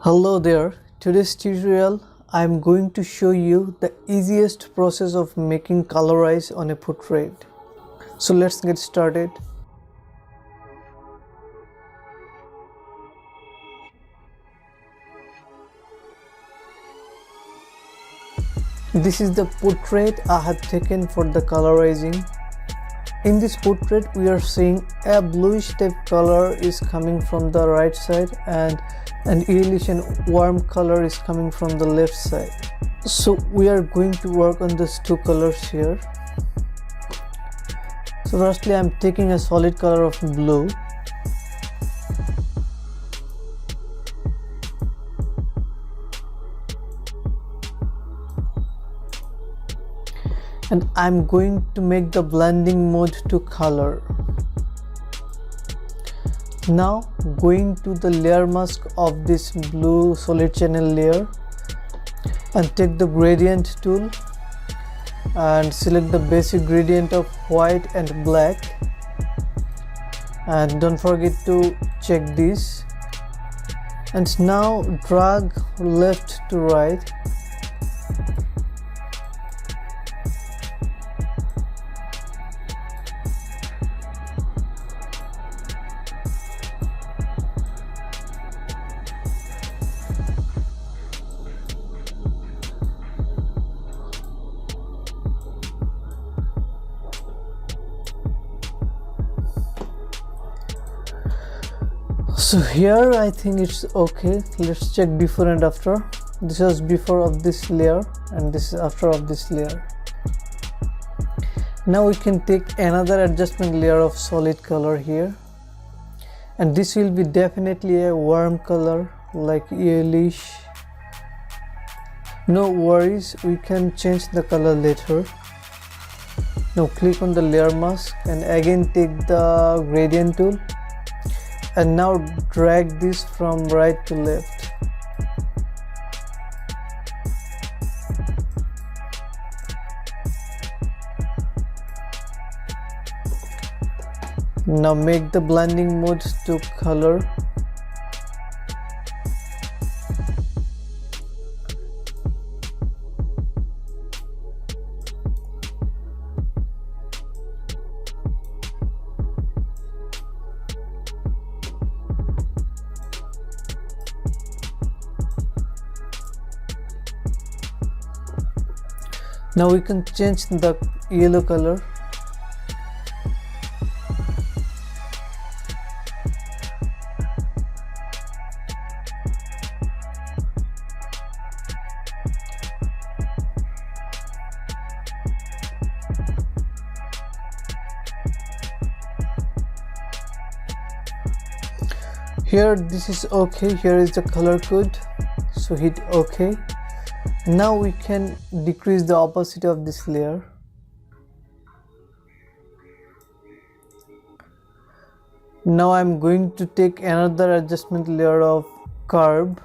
Hello there. Today's tutorial I'm going to show you the easiest process of making colorize on a portrait. So let's get started. This is the portrait I have taken for the colorizing. In this portrait we are seeing a bluish type color is coming from the right side and an yellowish and warm color is coming from the left side. So we are going to work on these two colors here. So firstly I'm taking a solid color of blue. And I'm going to make the blending mode to color. Now going to the layer mask of this blue solid channel layer and take the gradient tool and select the basic gradient of white and black, and don't forget to check this, and now drag left to right. So here I think it's okay. Let's check before and after. This was before of this layer and this is after of this layer. Now we can take another adjustment layer of solid color here, and this will be definitely a warm color like yellowish. No worries, we can change the color later. Now click on the layer mask and again take the gradient tool and now drag this from right to left. Now make the blending mode to color. Now we can change the yellow color. Here this is okay, here is the color code, so hit OK. Now we can decrease the opacity of this layer. Now I'm going to take another adjustment layer of curve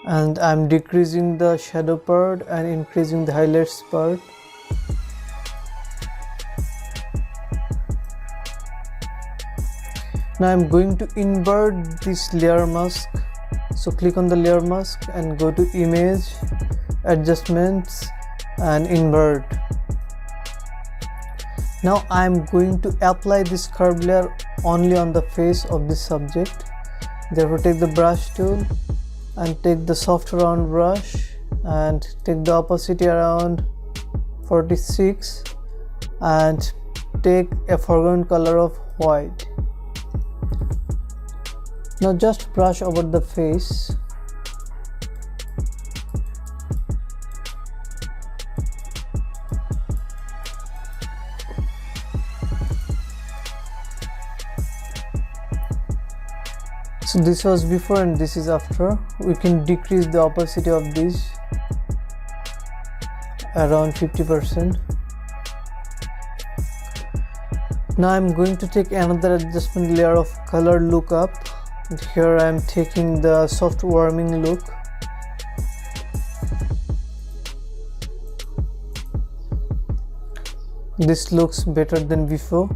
and I'm decreasing the shadow part and increasing the highlights part. Now I'm going to invert this layer mask. So click on the layer mask and go to image, adjustments and invert. Now I am going to apply this curve layer only on the face of this subject. Therefore take the brush tool and take the soft round brush and take the opacity around 46 and take a foreground color of white. Now just brush over the face. So this was before and this is after. We can decrease the opacity of this around 50%. Now I'm going to take another adjustment layer of color lookup. Here I am taking the soft warming look. This looks better than before.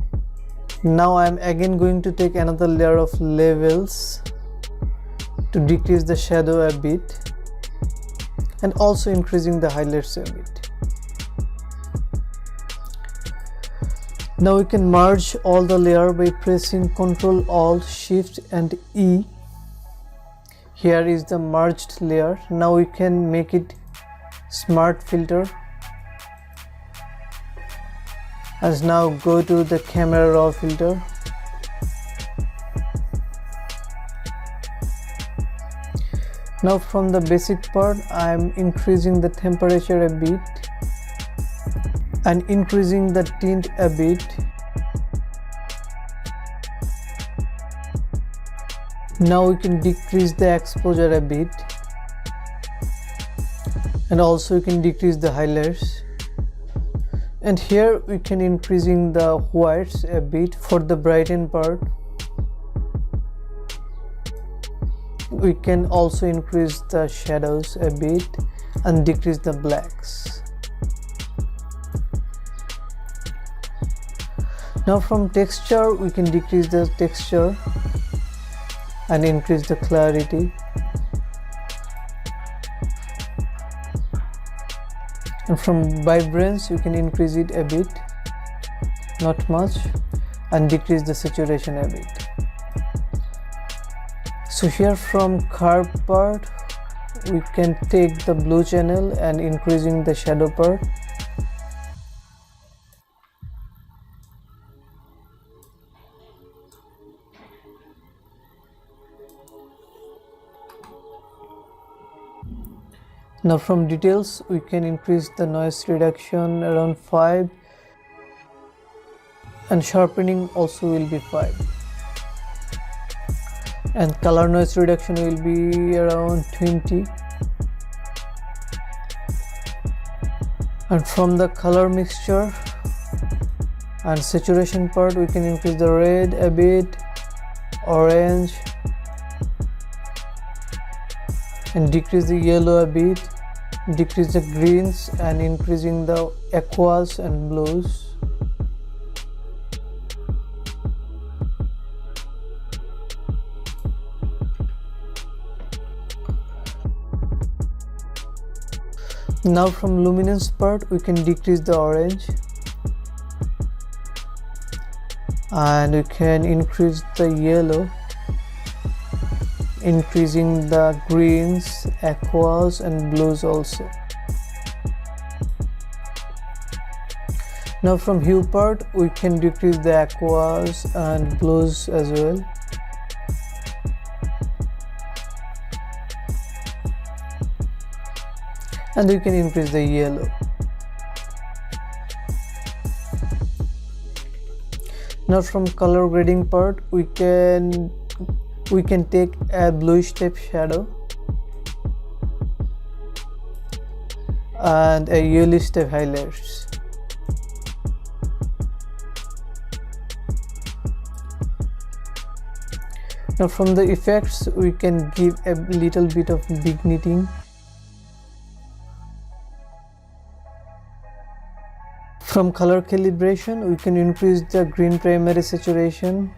Now I'm again going to take another layer of levels to decrease the shadow a bit and also increasing the highlights a bit. Now we can merge all the layer by pressing Ctrl Alt Shift and E. Here is the merged layer. Now we can make it smart filter. As now go to the camera raw filter. Now from the basic part, I am increasing the temperature a bit and increasing the tint a bit. Now we can decrease the exposure a bit and also we can decrease the highlights. And here we can increasing the whites a bit for the brighten part. We can also increase the shadows a bit and decrease the blacks. Now from texture we can decrease the texture and increase the clarity. And from vibrance we can increase it a bit, not much, and decrease the saturation a bit. So here from curve part we can take the blue channel and increasing the shadow part. Now from details we can increase the noise reduction around 5 and sharpening also will be 5, and color noise reduction will be around 20. And from the color mixture and saturation part we can increase the red a bit, orange, and decrease the yellow a bit, decrease the greens and increasing the aquas and blues. Now from luminance part we can decrease the orange and we can increase the yellow, increasing the greens, aquas and blues also. Now from hue part we can decrease the aquas and blues as well. And we can increase the yellow. Now from color grading part we can take a bluish type shadow and a yellowish type highlights. Now from the effects we can give a little bit of vignetting. From color calibration we can increase the green primary saturation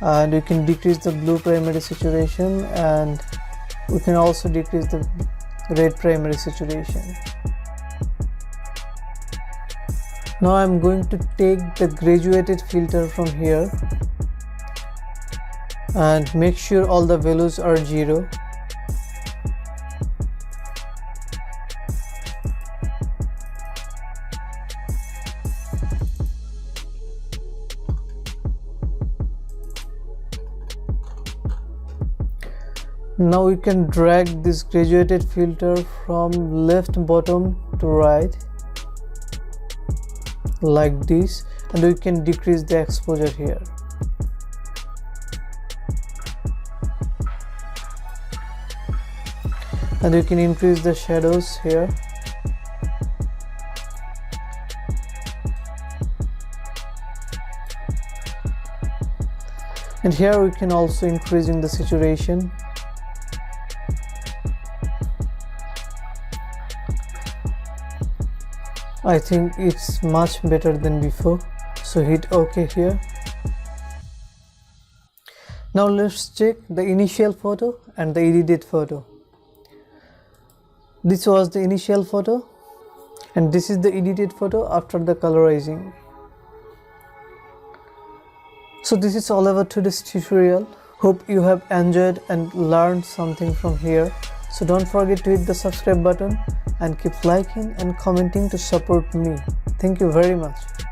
and we can decrease the blue primary saturation, and we can also decrease the red primary saturation. Now I'm going to take the graduated filter from here and make sure all the values are 0. Now we can drag this graduated filter from left bottom to right like this, and we can decrease the exposure here. And we can increase the shadows here. And here we can also increasing the saturation. I think it's much better than before, so hit OK here. Now let's check the initial photo and the edited photo. This was the initial photo and this is the edited photo after the colorizing. So this is all about today's tutorial. Hope you have enjoyed and learned something from here. So don't forget to hit the subscribe button and keep liking and commenting to support me. Thank you very much.